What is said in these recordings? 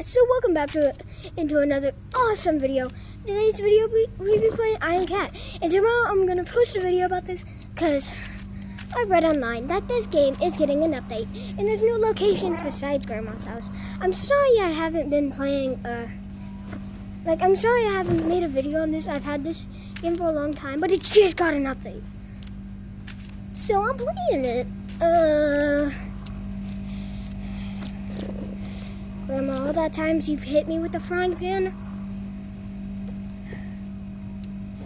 So welcome back into another awesome video. Today's video we be playing Iron Cat, and tomorrow I'm gonna post a video about this because I read online that this game is getting an update and there's new locations besides Grandma's house. I'm sorry I haven't been playing. I'm sorry I haven't made a video on this. I've had this game for a long time, but it's just got an update, so I'm playing it. Grandma, all that times you've hit me with the frying pan,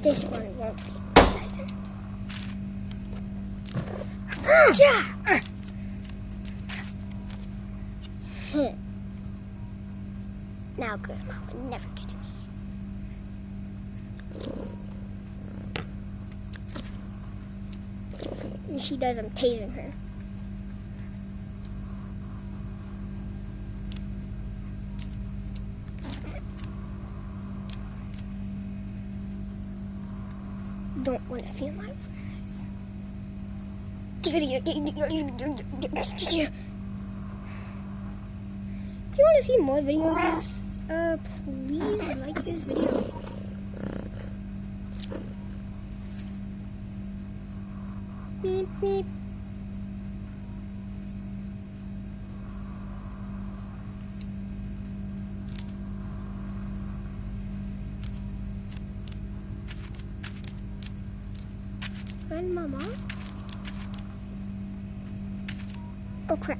this one won't be pleasant. Yeah. Now Grandma would never get me. When she does, I'm tasing her. Don't want to feel my breath. Do you want to see more videos? Please like this video. Beep beep. Grandmama? Oh crap.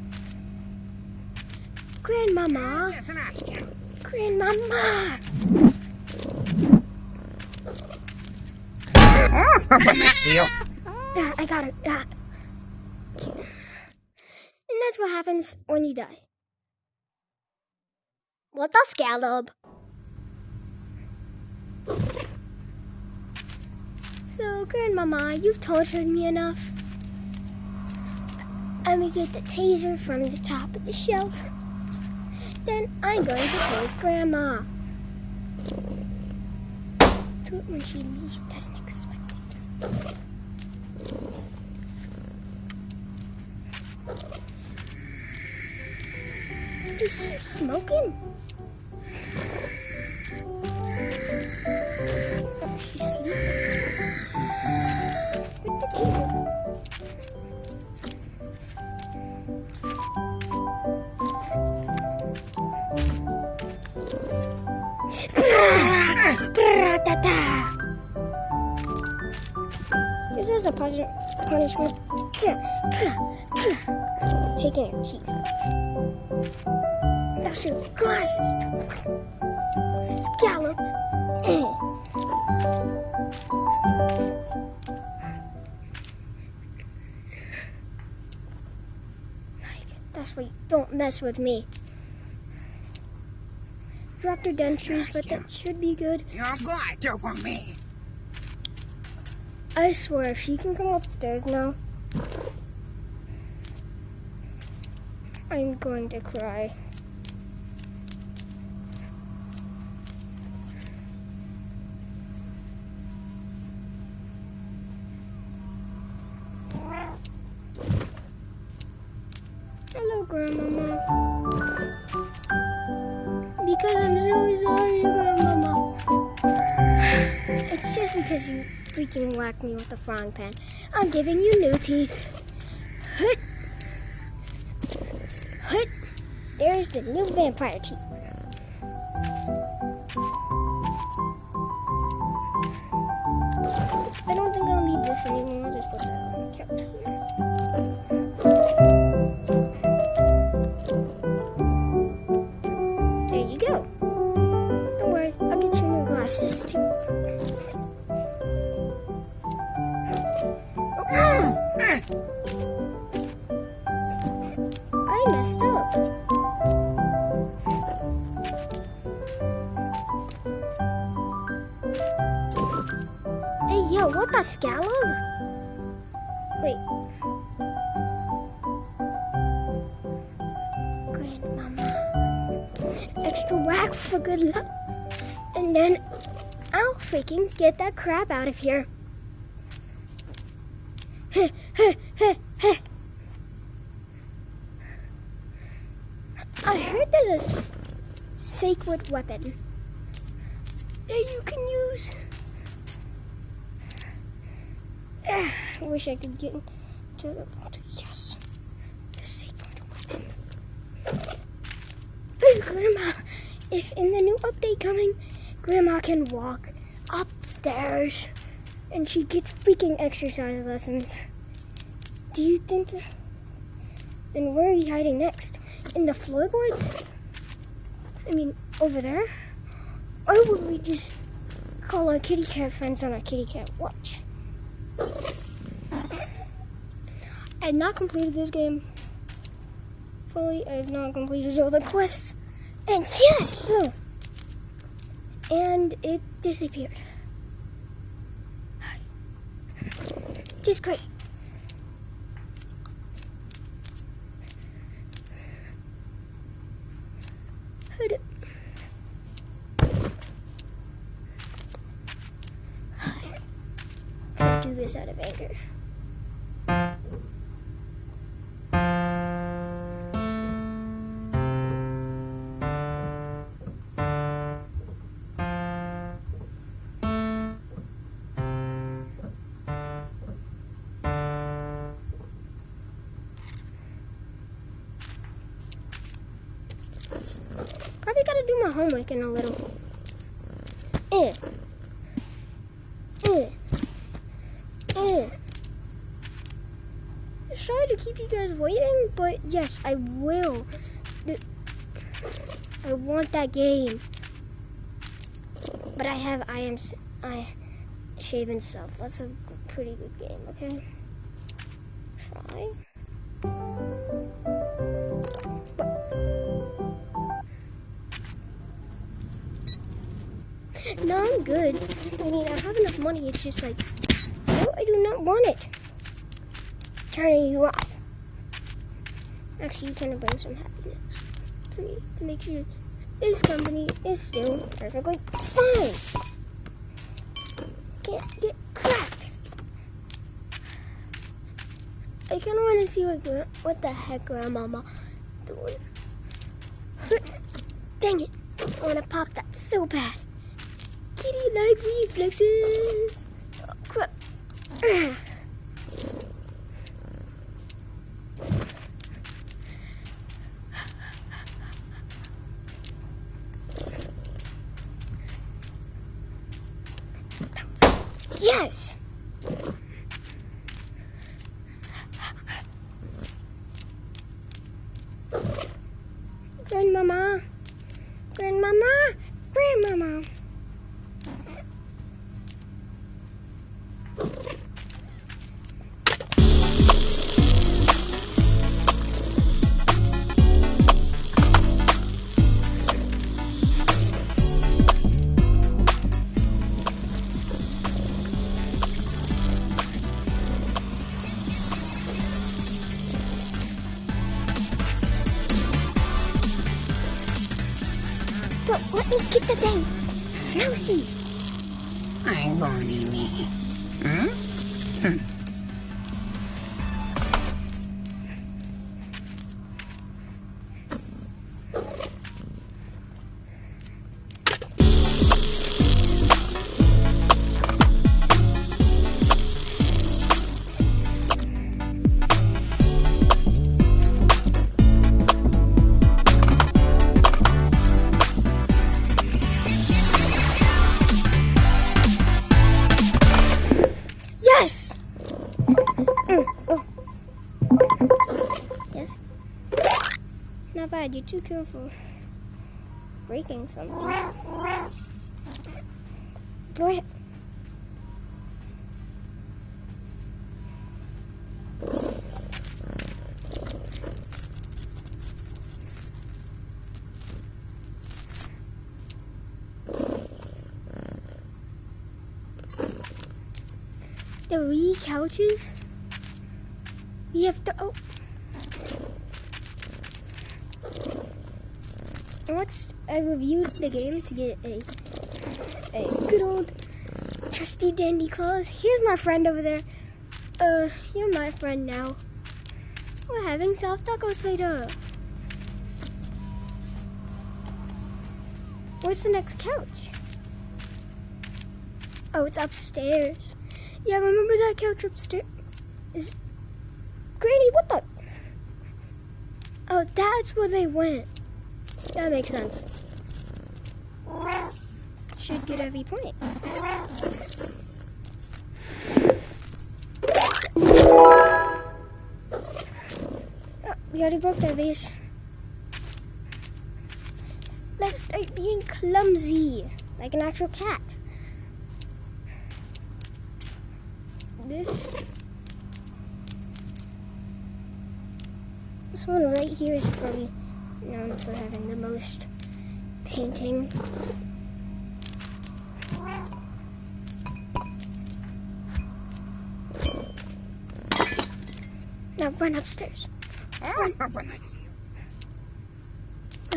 Grandmama! Grandmama! I got it. And that's what happens when you die. What the scallop? So, Grandmama, you've tortured me enough. I'm gonna get the taser from the top of the shelf. Then I'm going to tase Grandma. Do it when she least doesn't expect it. Is she smoking? Oh, she's sleeping. With the taser. This is a punishment. Taking your teeth. That's your glasses. Scallop. That's why you don't mess with me. Dropped her dentures, but that should be good. You're going to for me. I swear, if she can come upstairs now, I'm going to cry. Hello, Grandmama. Because I'm so sorry, Grandmama. It's just because you freaking whacked me with the frying pan. I'm giving you new teeth. Hut. Hut. There's the new vampire teeth. I don't think I'll need this anymore. I'll just put that on the couch here. There you go. Don't worry, I'll get you new glasses too. I messed up. Hey, yo, what the scallop? Wait. Grandmama. Extra whack for good luck. And then I'll freaking get that crap out of here. I heard there's a sacred weapon that you can use. I wish I could get to the vault. Yes, the sacred weapon. Hey, Grandma, if in the new update coming, Grandma can walk upstairs and she gets freaking exercise lessons, do you think that, then where are you hiding next? In the floorboards? I mean, over there? Or would we just call our kitty cat friends on our kitty cat watch? I have not completed this game fully. I have not completed all the quests. And yes! And it disappeared. Just great. Do this out of anger. Probably gotta do my homework in a little. Sorry to keep you guys waiting, but yes, I will. I want that game. But I am Shaven Self. That's a pretty good game, okay? Try. No, I'm good. I mean, I have enough money. It's just like, no, I do not want it. Turning you off. Actually, you kind of bring some happiness to me to make sure this company is still perfectly fine. Can't get cracked. I kind of want to see what the heck Grandmama doing. Dang it! I want to pop that so bad. Kitty-like reflexes. Oh, crap. Yes! Grandmama! Grandmama! Grandmama! But let me get the thing. Now see. I'm warning me. Hmm? Yes! Yes? Not bad, you're too careful. Breaking something. Go ahead. The couches. You have to. Oh. I reviewed the game to get a good old trusty dandy claws. Here's my friend over there. You're my friend now. We're having soft tacos later. Where's the next couch? Oh, it's upstairs. Yeah, remember that couch upstairs? Granny, what the? Oh, that's where they went. That makes sense. Should get every point. Oh, we already broke that vase. Let's start being clumsy, like an actual cat. This one right here is probably known for having the most painting. Now run upstairs. Run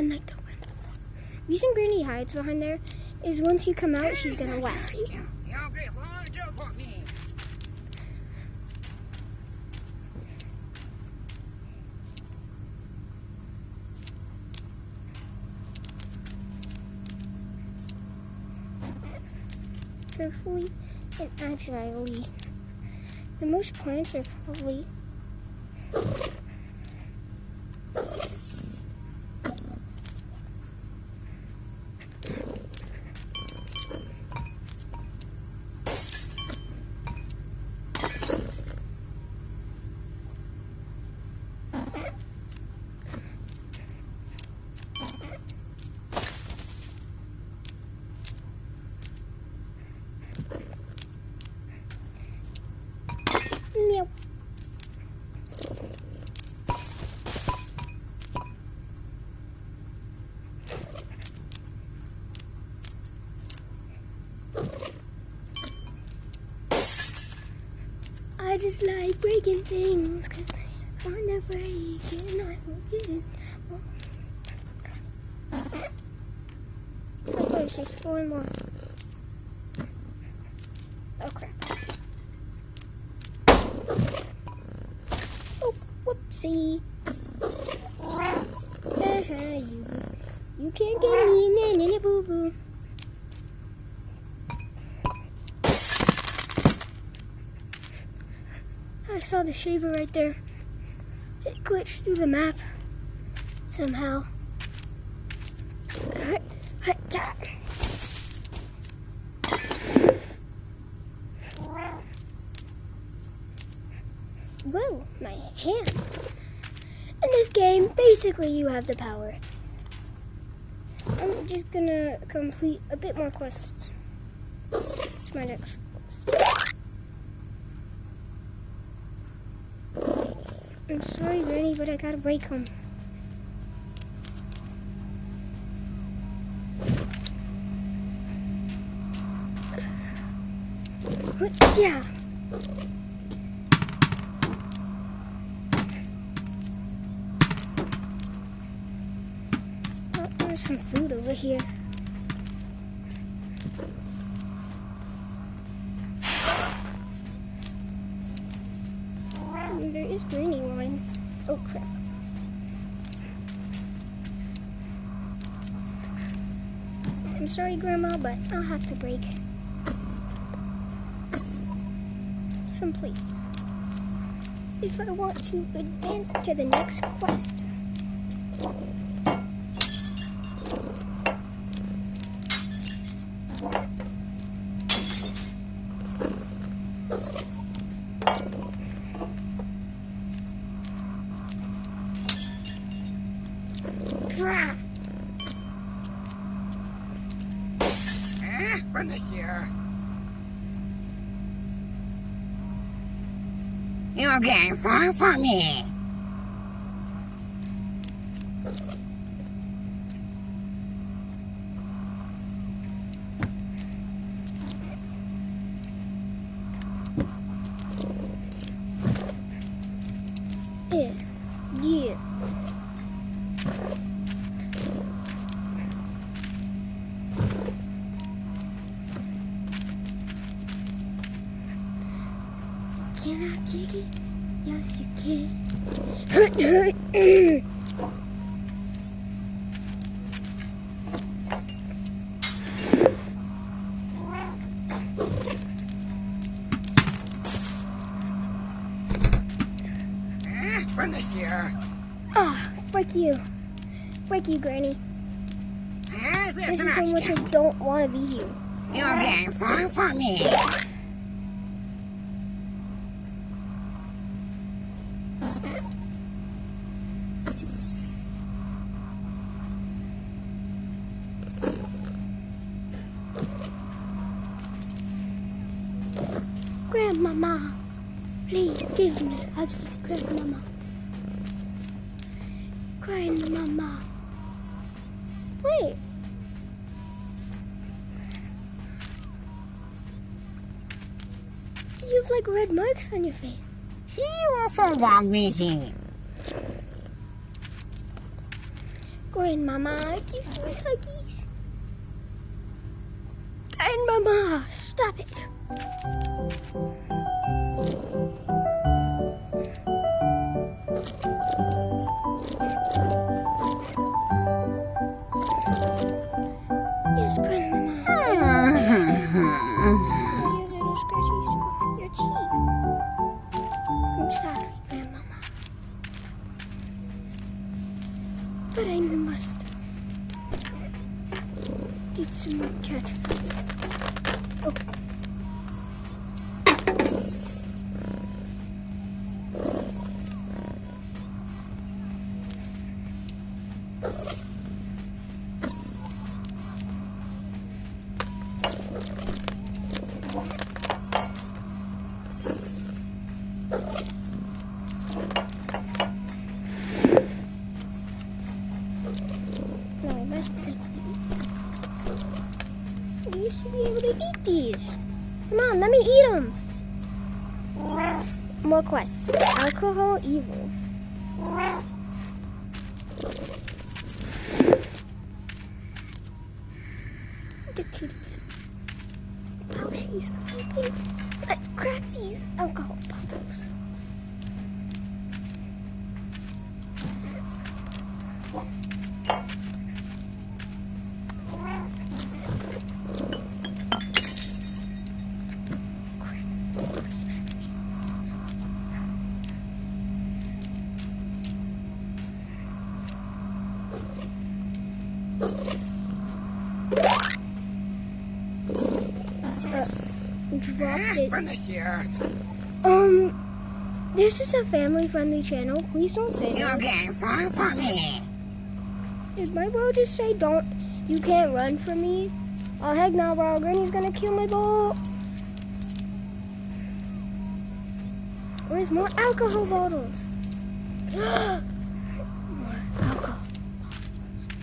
like the wind. The reason Granny hides behind there is once you come out, she's gonna whack you. Carefully and agilely. The most plants are probably meow. I just like breaking things, cause I'm gonna break and I will get it. So close, just 4 more. Oh crap. Oh, whoopsie. You can't get me in any boo boo. I saw the shaver right there. It glitched through the map somehow. Whoa, my hand. In this game, basically you have the power. I'm just gonna complete a bit more quests. It's my next quest. I'm sorry, Granny, but I gotta break them. Yeah. Oh, there's some food over here. There is Granny wine. Oh crap. I'm sorry, Grandma, but I'll have to break some plates if I want to advance to the next quest. Run this year. You came far from me. Yeah. Can I kick it? Yes, you can. Frick you. Frick you, Granny. As This if is how an much I asking. don't want to be here. You came far from me. Grandmama, please give me huggies, Grandmama. Grandmama. Wait. You have like red marks on your face. See you for one reason. Grandmama, give me huggies. Grandmama, stop it. Yes, Grandmama. Your little scratchies on your cheek. I'm sorry, Grandmama. But I must get some more cat food. Oh. No, I must eat these. You should be able to eat these. Come on, let me eat them. More quests. Alcohol evil. The kitty. Oh, she's sleeping. Let's crack these alcohol bottles. Drop it. Finish here. This is a family-friendly channel. Please don't say You that. came far from me. Did my bro just say you can't run from me? Oh, heck no, bro. Granny's gonna kill my ball. Where's more alcohol bottles? More alcohol bottles.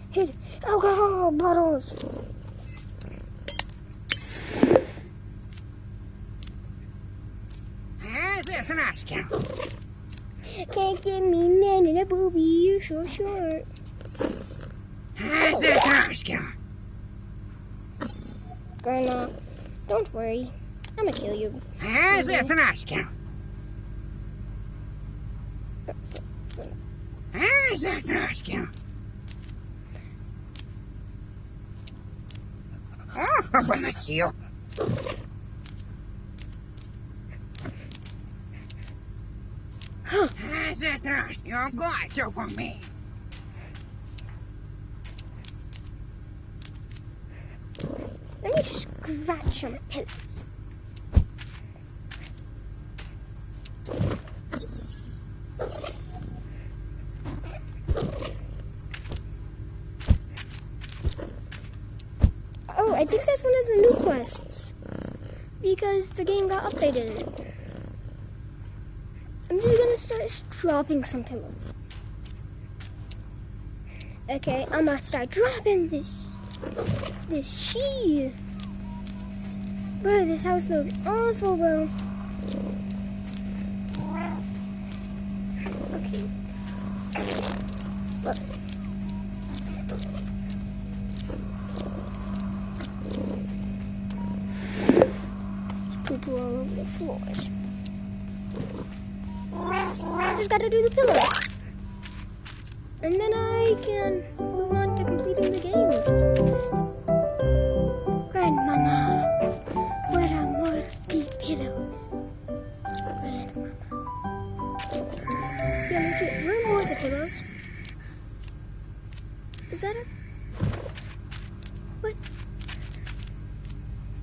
Hid. Alcohol bottles. As if an asking. Can't get me none in a booby. You're so short. As if an asking. Grandma, don't worry. I'm gonna kill you. As if an asking. As if an asking. Oh, finish you. As if an asking. You've got to for me. Let me scratch on pillows. Oh, I think that's one of the new quests. Because the game got updated. I'm just gonna start dropping some pillows. Okay, I'm gonna start dropping this sheet. Bro, this house looks awful, bro. Okay. Look. There's poo all over the floors. I just gotta do the pillows. And then I can move on to completing the game. Grandmama, where are more pillows? the pillows? Is that it? What?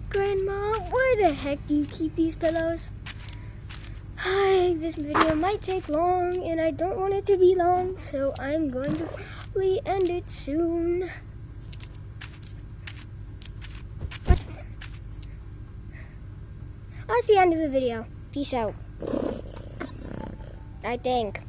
Grandma, where the heck do you keep these pillows? Hi, this video might take long, and I don't want it to be long, so I'm going to probably end it soon. What? That's the end of the video. Peace out. I think.